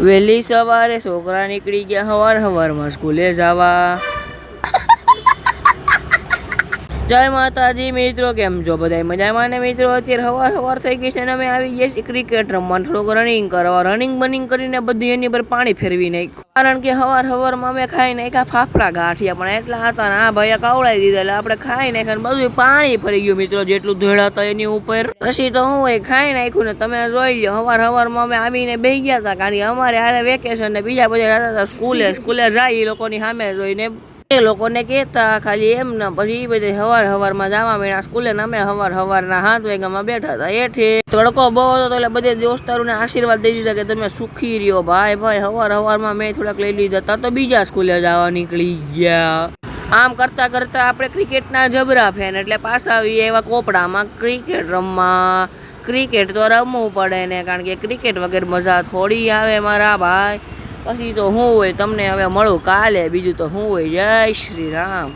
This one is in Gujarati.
વહેલી સવારે છોકરા નીકળી ગયા હવારમાં સ્કૂલે જવા। જય માતાજી મિત્રો, કેમ છો બધા મજામાં ને મિત્રો? અત્યારે સવાર થઈ ગઈ છે ને અમે આવી ગયા છીએ ક્રિકેટ રમવા, થોડુંક રનિંગ કરવા। રનિંગ કરીને બધું એની પર પાણી ફેરવી નાખ્યું, કારણ કે સવારમાં અમે ખાઈ નાખ્યા ફાફડા ગાંઠિયા, પણ એટલા હતા ને આ ભાઈએ કાવડાવી દીધા એટલે આપણે ખાઈ નાખ્યા, બધું પાણી ફરી ગયું મિત્રો, જેટલું ધોળા હતા એની ઉપર। પછી તો હું ખાઈ નાખ્યું ને તમે જોઈ લો। સવારમાં અમે આવીને બેસી ગયા હતા, કારણ કે અમારે હારે વેકેશન ને બીજા બધા જતા હતા સ્કૂલે જાય એ લોકોની સામે જોઈને એ લોકોને કહેતા ખાલી એમ ને, પછી એ બધે સવારમાં જવા મળ્યા સ્કૂલે ને અમે સવારના 7 વાગ્યામાં બેઠા હતા હેઠે। તડકો બહુ હતો એટલે બધે દોસ્તારોને આશીર્વાદ દઈ દીધા કે તમે સુખી રહ્યો ભાઈ। સવારમાં મેં થોડાક લઈ લીધા હતા તો બીજા સ્કૂલે જવા નીકળી ગયા। આમ કરતા આપણે ક્રિકેટના જબરા ફેન એટલે પાછા આવીએ એવા કોપડામાં ક્રિકેટ રમવા। ક્રિકેટ તો રમવું પડે ને, કારણ કે ક્રિકેટ વગર મજા થોડી આવે મારા ભાઈ। પછી તો શું હોય, તમને હવે મળું કાલે, બીજું તો શું હોય। જય શ્રી રામ।